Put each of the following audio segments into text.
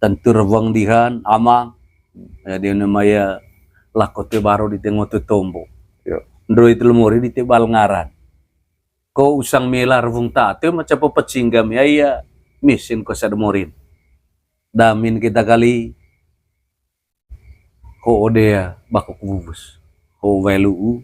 tentu rewang dihan amang dia namanya lakote baru di tengah tu tombo ndro itu lemuri di tebal ngaran ko usang mela rewang tate macam pecinggam ya mesin ko sa demorin damin kita kali ho odea bakok bubus ho velu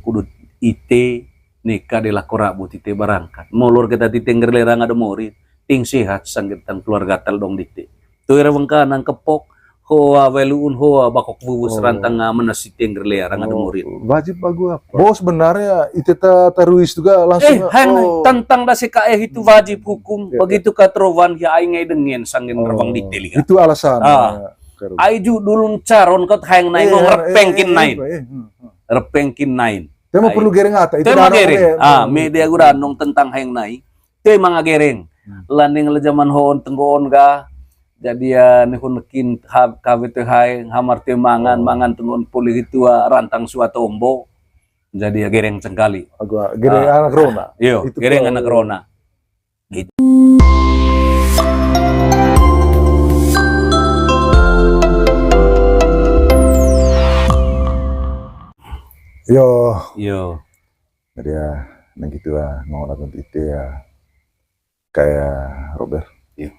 kudut ite nikah de lakorabu tite barangkat molor kita titengger lerang ada morin ting sehat sanggetan keluarga tal dong dite tu era wengkanang kepok hoa veluun hoa bakok bubus rantang menasi tengger lerang ada morin wajib bagus apa bos sebenarnya itu taruis juga langsung tentang dasi kaeh itu wajib hukum begitu katrowan ya ai ngai dengen sangen rebang dite lihat itu alasan Aiju dulu caron kot hayang naik repengkin naik repengkin naik tema perlu gereng ata itu tema gereng media gua nong tentang hayang naik tema gereng landing le zaman hoon tenggoon ga jadi ya nekin kawit hayang hamar te mangan tenggoon pulih itu rantang suatu ombo jadi ya gereng cengkali agak gereng anak rona iyo gereng anak rona gitu. Yo. Jadi ya, nang gitu ya, ngomong itu ya, kayak Robert. Iya.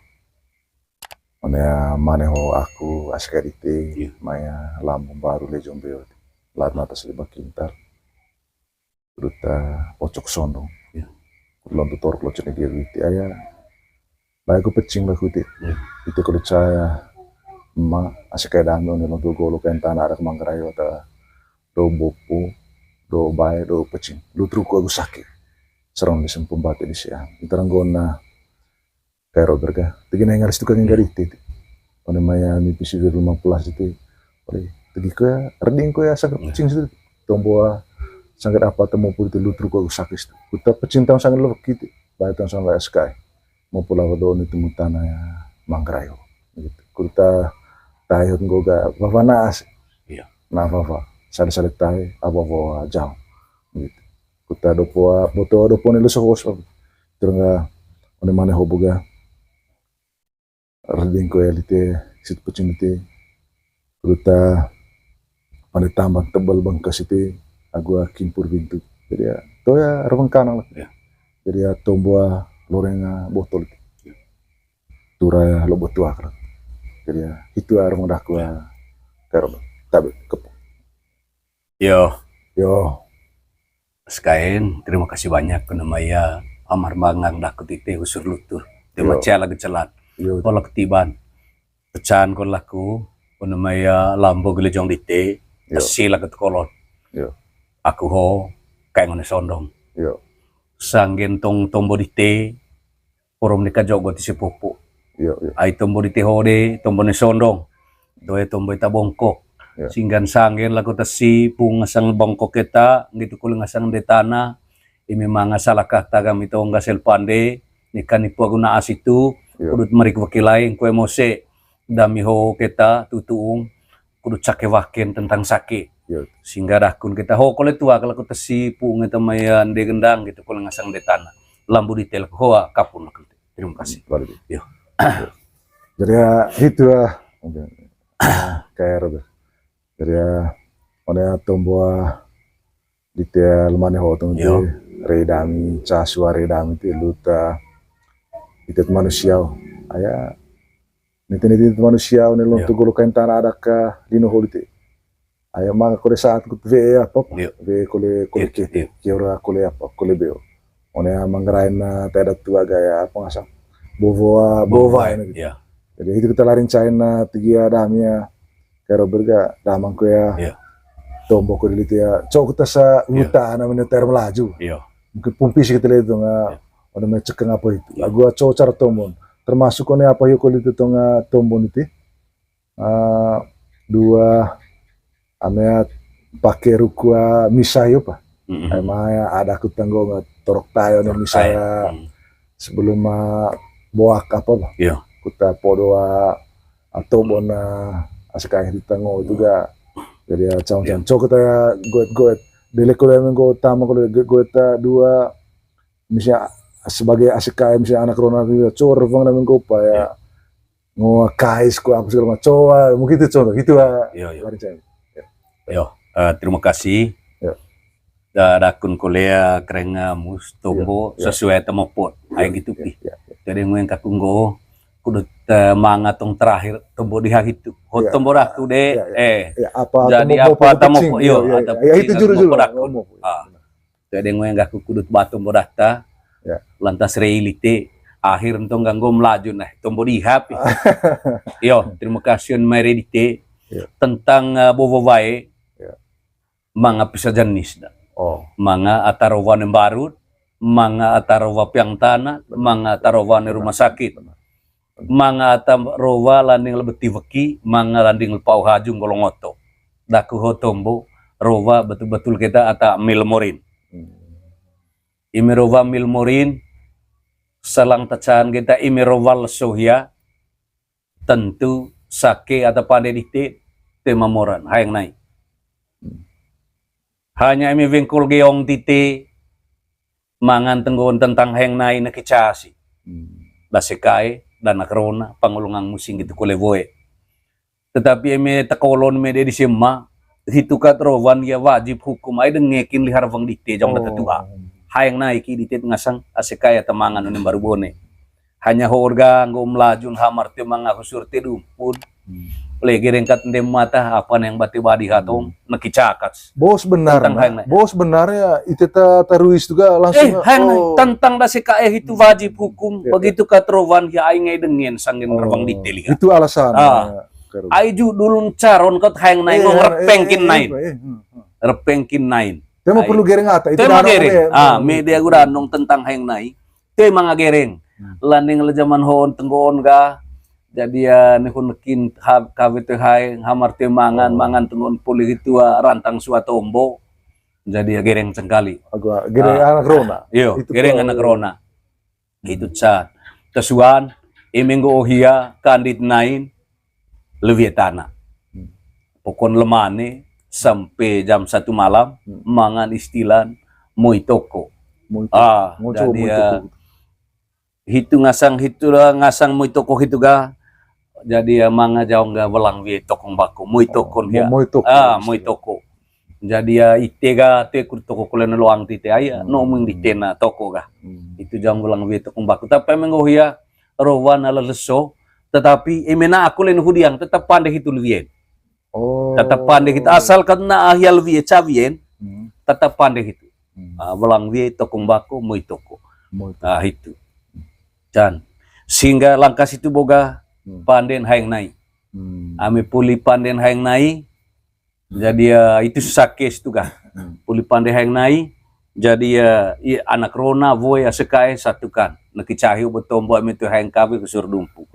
Mana maneho aku askar itu, maya lambung baru le jombeo, lat mata selibak kintar, beruta pocok sondong. Iya. Kulon tutor kelocok dia itu ayah, baik aku pecing baku itu kalau saya, ma askar dano nih lo golo kan tanah ada kemangkarayo ta. Do bopu, do bae, do pecing. Lu truko aku sakit. Serang di sempum bate di siang. Iterang gona kayak Robert ka. Tegi na ngaris tukang ngari itu. Pada maya mi pisi di rumah pulas itu. Pada tegi ka reding ko ya sangat pecing situ. Tomboa sangat apa temu pun itu lu truko aku sakit. Kuta pecing tang sangat lo gitu. Bae tang sangat sky. Mau pulau do itu mutana ya mangkrayo. Gitu. Kuta tayo ngoga bawanas. Iya. Nah bapa. Salit tayo apa jauh gitu kita dopo nilo sa hos terus nga one mana hoboga reding ko elite sit pucing ite kita pada tambah tebal bangkas ite agua kimpur bintu jadi ya to ya rawang kanang lah jadi ya tomboa lorenga botol turaya lo botua jadi ya itu arang dakwa karo tabe kepok. Yo. Sekain, terima kasih banyak ke namanya amar mangang dakut itu usur lutur. Tema cela gecelat. Kalau ketiban, pecahan kon laku, ko namanya lambo gelejong dite, sila ket kolon. Aku ho kayak ngone sondong. Sanggen tong tombo dite, porom nika jogo ti sepupu. Ai tombo dite hode, tombo ne sondong. Doe tombo ita bongkok. Singgan sanggen laku tasi pung asang bongkok kita gitu kuling asang detana imi manga salah kata kami to ngasel pande nikan ipu aguna asitu kudut merik wakilai kue mose dami ho kita tutuung kudut cake wakin tentang sakit sehingga dakun kita ho kole tua kalau tasi pung itu mayan de gendang gitu kuling asang detana lambu detail hoa kapun terima kasih yo jadi ya itu kayak Robert jadi ya mana tomboa di tel mana hotung itu redami casua redami itu luta itu manusia ayah niti manusia ini lo tuh gulukan tanah ada ke dino holite ayah maka kole saat ku ve apa ve kole kiora kole apa kole beo mana manggarain tidak tua gaya apa ngasam bova ini gitu jadi itu kita larin China tiga damia karo berga damang ko ya tombo ko dili ya cok kita sa uta na militer melaju mungkin pumpis kita lihat nga ada may cekeng apa itu lagu cok cara tombon termasuk ko apa yo ko dito nga tombon itu dua amea pakai rukua misayo pa maya ada ku tanggo nga torok tayo na misaya sebelum boak apa ba kita podoa tombon na asekay hitango juga jadi ya cang-cang cok kita goet dele ko yang go tama ko goet dua misalnya sebagai asekay misalnya anak rona cor bang namin ko pa ya kais ku apa segala macam. Mungkin itu contoh itu Yo yo. Cai. Yo, terima kasih. Ya. Dakun kuliah kerenga mus tombo Ya. sesuai temopot. Ayo gitu pi. Ya. Jadi ngoyen kakunggo kudu manga tong terakhir tombo di hari itu. Ya. Tombo raku de Ya, apa jadi mau apa tamu kucing? yo Ya, ada ya, itu juru-juru. Jadi ngoyen gaku kudu batu modata. Ya. Lantas realite akhir entong ganggo melaju nah tombo di HP. Yo, terima kasih meredite Ya. tentang bovovae Ya. mga pisa jenis da. Oh, Mga atarawan yang baru, mga atarawa piang tanah, mga atarawan yang rumah sakit, mga atarawa landing lebeti weki, mga landing lepau hajung golongoto. Daku hotombo rowa betul-betul kita ata milmorin. Imirowa milmorin selang tacan kita imirowa sohya tentu sake atau pandedite tema moran hayang naik. Hanya imi wengkul geong tite mangan tenggon tentang hayang naik na kicasi. Dasekai dan akrona pangulungang musing gitu kulevoe. Tetapi imi takolon me di sema hitu katrowan ya wajib hukum ay dengekin lihar wang dite jong natatua. Hayang naik dite ngasang asekai tamangan unem baru bone. Hanya horga ngom lajun hamar te mga kusurte dumpun. Lagi rengkat ndem mata apa yang bati badi hatong nakicakat. Bos benar, bos benarnya itu taruis juga langsung. Tentang dasekai itu wajib hukum. Begitu katrowan ya ay ngay dengen sangin rawang dite. Itu alasan. Aiju dulun caron kot hayang naik repengkin naik. Repengkin naik. Tema perlu gereng ata itu tema gereng. Media gua nong tentang hayang naik. Tema nga gereng. Landing le zaman hoon tenggoon ga. Jadi ya nekin kawit hai hamar te mangan tenggoon pulih itu rantang suatombo. Jadi ya gereng cengkali. Agak gereng anak rona. Yo, gereng anak rona. Itu cat. Kesuan iminggo ohia kandit nain lebih tanah. Pokon lemane sampai jam 1 malam mangan istilan moi toko. Jadi ya hitu ngasang moi toko hitu ga. Jadi ya manga jaong ga welang wi tokong bako moi tokon ya. Moi toko. Jadi ya ite ga te toko kulen loang tite aya no mung ditena toko ga. Itu jaong welang wi tokong bako. Tapi mengo ya rowan ala leso tetapi emena aku len hudiang tetap pandai hitu lewien. Tetap pandai kita asal karena ahyal wie cawien tetap pandai itu. Belang wie tokong bako moi toko. Itu. Dan sehingga langkah itu boga panden hayang naik. Ame puli panden hayang naik. Jadi itu sakes itu kah. Puli panden hayang naik. Jadi anak rona voy asekai satukan. Nakicahiu betombo ame tu hayang kawe kusur dumpu.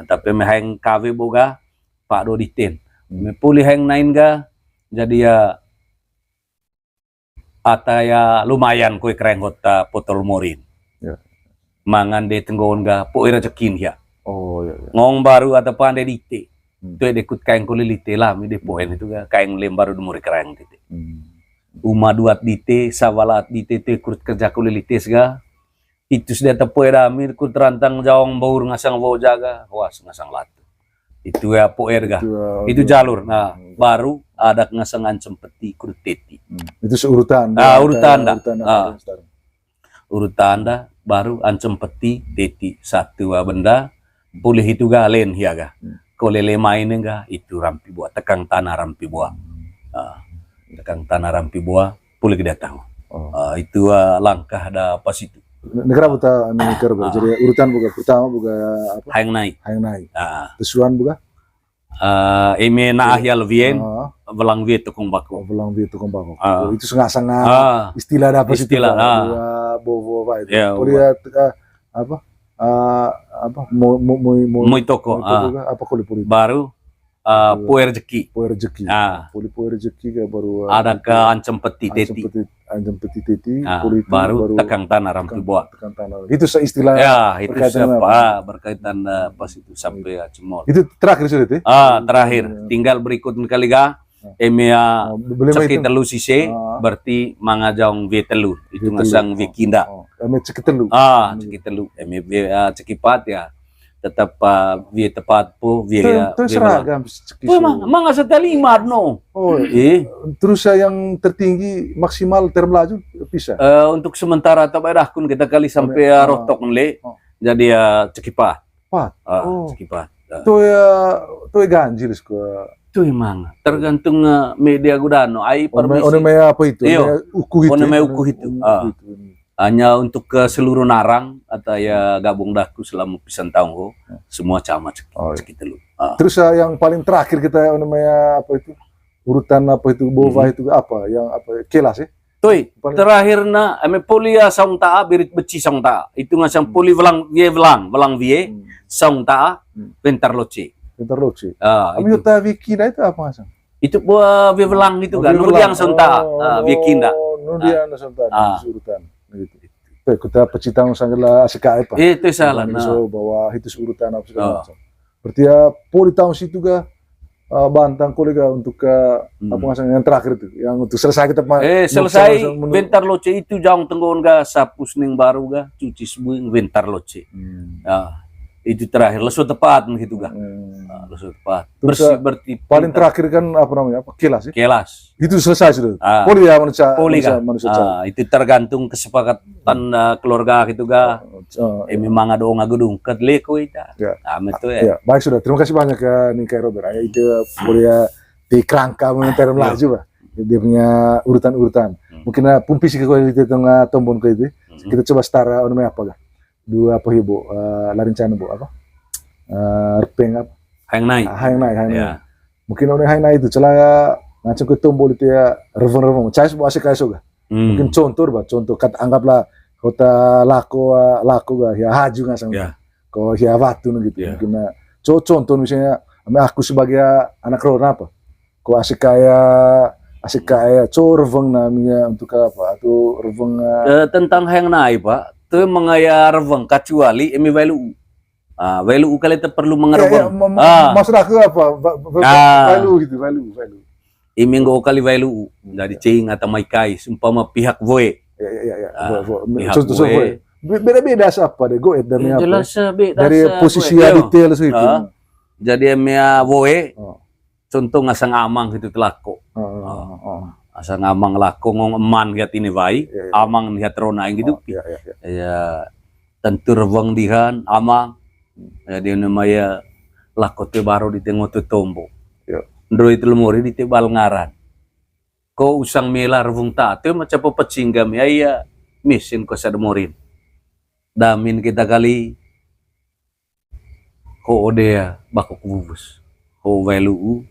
Tapi me hayang kawe boga pak do diten. Me puli hayang naik ga. Jadi ataya lumayan kue kerenggot potol morin. Mangan de tenggon ga po ira cekin ya. Ngong baru atau pandai dite. Itu dekut kain kulilite lah mi de poen itu ga kain lem baru dumuri kereng tite. Uma duat dite sawalat dite te kurut kerja kulilite ga. Itu sudah tepoe rami kut rantang jawang baur ngasang bau jaga. Wah ngasang latu. Itu ya poer ga. Itu jalur. Nah, baru ada ngasang ancem peti kurut teti. Itu seurutan. Urutan dah. Urutan dah baru ancem peti teti satu benda pulih itu ga len hiaga kolele main ga itu rampi buah tekang tanah rampi buah tekang tanah rampi buah pulih kita tahu itu langkah ada pas itu negara buta negara jadi urutan buka pertama buka apa hayang naik tesuan buka eme na ahyal vien belang vie tukung bako itu sangat istilah apa istilah bobo apa itu lihat apa moi toko apa kuli baru poer rezeki poer rezeki baru ada ke ancem peti teti baru tekang tanah rampi buah itu istilah itu siapa berkaitan pas itu sampai cemol itu terakhir sudah itu terakhir tinggal berikut kali ga emia cekit telu sise berarti mangajaong vie telu itu ngasang vie kinda cekit telu cekit telu emia cekit pat ya tetap via tepat po via Itu seragam oh mang asa talima no Oh, terus yang tertinggi maksimal termelaju bisa. Untuk sementara tabayah kun kita kali sampai rotok nle jadi cekipat cekipat Tuh ganjil sko. Tuh emang tergantung media gudano ai permisi apa itu? Uku itu. Hanya untuk ke seluruh narang atau ya gabung daku selama pisan tahun semua camat segitu lu. Terus yang paling terakhir kita namanya apa itu urutan apa itu bova itu apa yang apa kelas ya? Tuh terakhir na ame polia saung ta birit beci saung ta itu ngasang poli velang vie saung ta bentar loce. Abi uta vikina itu apa ngasang? Itu buah vie velang itu kan nudiang saung ta vikinda. Nudiang saung ta urutan. Gitu. Kita pecitang sangatlah sekai pak. Itu salah. So bahwa itu urutan apa segala macam. Berarti ya poli tahun situ ga bantang kolega untuk apa ngasang yang terakhir itu, yang untuk selesai kita. Selesai bentar loce itu jauh tenggon ga sapus ning baru ga cuci sebuing bentar loce. Itu terakhir lesu tepat gitu ga. Lesu tepat. Bersih berarti paling terakhir kan apa namanya? Apa kelas ya? Kelas. Itu selesai sudah. Poli ya manusia. Itu tergantung kesepakatan keluarga gitu ga. Memang ada ngagudung kedleko itu. Ya. Baik sudah. Terima kasih banyak ya Nikai Robert. Itu poli ya di kerangka mengenai melaju Pak. Dia punya urutan-urutan. Mungkin pumpisi ke kualitas tengah tombon ke itu. Kita coba setara namanya apa ga? Dua apa ibu larincana bu apa repeng apa hang naik mungkin orang hang naik itu celah ngacung ke tombol itu ya revong cai sebuah asik kayak soga mungkin contoh kata anggaplah kota laku ga ya haju ngasang kau ya watu gitu mungkin contoh misalnya aku sebagai anak rona apa kau asik kayak revong namanya untuk apa atau revong tentang hang naik Pak itu mengaya reveng kecuali emi value value kali itu perlu mengereveng maksud aku apa value emi go kali value dari cing atau maikai umpama pihak voe pihak voe beda-beda siapa deh goet dari apa jelas dari posisi detail itu jadi emi voe contoh ngasang amang gitu telako asal ngamang lako ngong eman lihat ini vai amang lihat rona gitu ya tentu reveng dihan amang dia namanya lako te baru di tengok tu tombo ndro itu lemuri di tebal ngaran ko usang mela reveng ta tu macam pecinggam ya mesin ko sad morin damin kita kali ko odea bakok bubus ko velu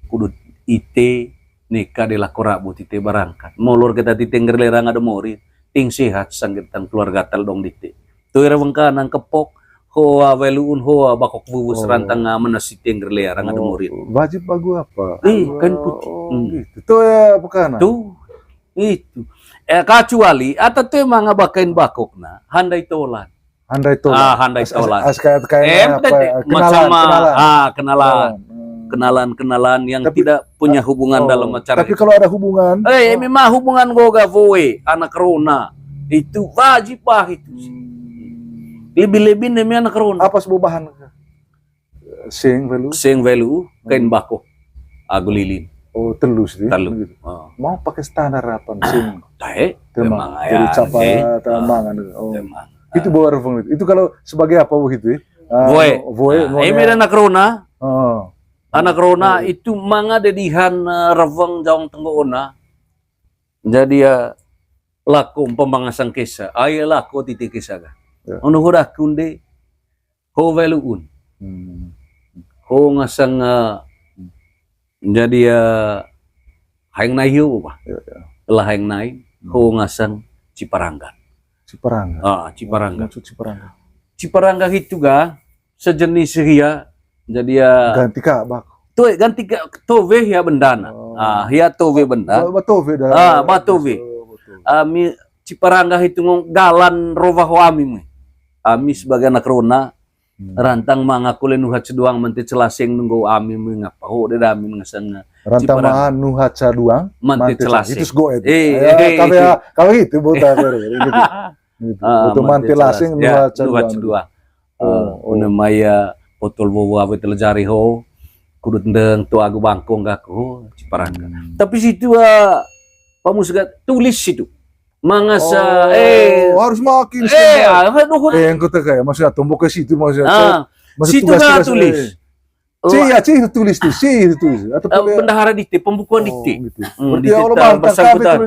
kudu ite nikah adalah korabu tite barangkat molor kita titeng lerang ada mori ting sehat sanggitan keluarga tal dong dite tu reveng kanang kepok hoa veluun hoa bakok bubus rantang menasi tengger lerang ada mori wajib bagu apa kan putih itu ya bukan tuh itu kecuali atau tuh emang bakain bakokna handai tolan kayak kenalan yang tidak punya hubungan dalam acara tapi kalau ada hubungan memang hubungan goga voe anak rona itu wajib itu lebih demi anak rona apa sebuah bahan sing velu kain bako agu lilin telus gitu. Mau pakai standar apa sing memang jadi capa tamangan itu bawa reveng itu kalau sebagai apa begitu voe anak rona anak rona itu manga dedihan reveng jauh tenggona jadi ya laku pembangasan kesa aya laku titik kesa ga ono hoda kunde ho veluun ho ngasang jadi ya hayang nahiu apa lah hayang nai ho ngasang Ciparangga Ciparangga itu ga sejenis ria jadi ya ganti kak bak ganti tove ya bendana ya tove benda batove ami Ciparangga itu galan rovaho ami sebagai anak rona rantang mangaku nuhat seduang menti celaseng nunggu ami mengapa de damin ngasang rantang mangan nuhat seduang menti celaseng itu go itu kalau itu buta gitu manti laseng nuhat seduang Maya potol bawa betul jari ho kudut ndeng tu agu bangkong gaku Ciparangga. Tapi situ pamusga tulis situ. Mangasa harus makin yang kata kayak maksudnya tombok ke situ maksudnya situ nggak tulis. C itu tulis tuh, C itu tulis. Atau bendahara dikte, pembukuan dikte. Gitu. Berarti Allah bersangkutan.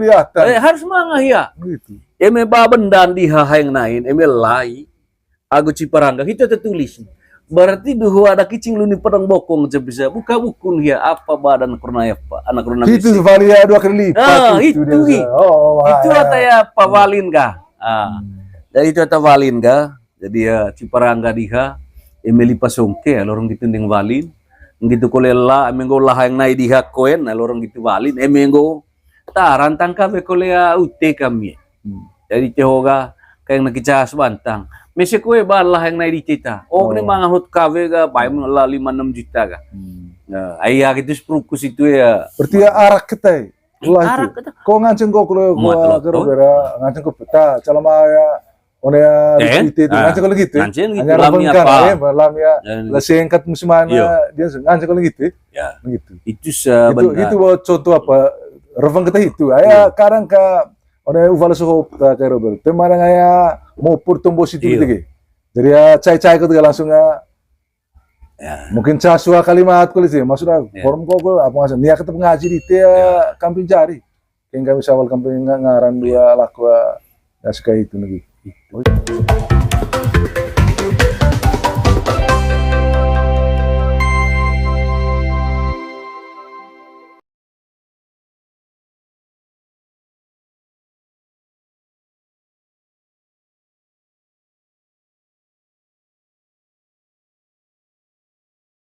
Harus mangah ya. Gitu. Eme babendan di hahang nain, eme lai, agu Ciparangga itu tertulis. Berarti duhu ada kicing luni pedang bokong bisa buka bukun ya apa badan kurnaya pak anak kurna itu valia 2 kali lipat itu itulah ya pawalin kah dari itu walin kah jadi ya Ciparangga diha emeli pasongke lorong gitu ning walin gitu kolela emenggo lah yang nai diha koen lorong gitu walin emenggo ta rantang kabe kolea ute kami jadi tehoga kayak nakicas bantang Mesi kue balah yang naik di kita. Ni manghut kawe ga, bayar lah 5-6 juta ga. Nah, ayah gitu sepukus itu ya. Berarti ya arak kita. Arak kita. Kau nganceng kau kalau gara nganceng kau peta, calama ya, ya itu nganceng kalau gitu. Nganceng gitu. Lamnya apa? Lamnya lasengkat musimana dia nganceng kalau gitu. Ya. Gitu. Itu sebenarnya. Itu contoh apa? Revang kita itu. Ayah kadang Ona uvala so ta kay Robert. Temana ngaya mo purtumbo situ gitu. Jadi ya cai-cai ko langsung mungkin casua kalimat ko sih. Maksudnya forum ko apa ngasih niat ketemu ngaji di kampung jari. Kayak kami sawal kampung ngaran dua lakwa ya sekali itu lagi.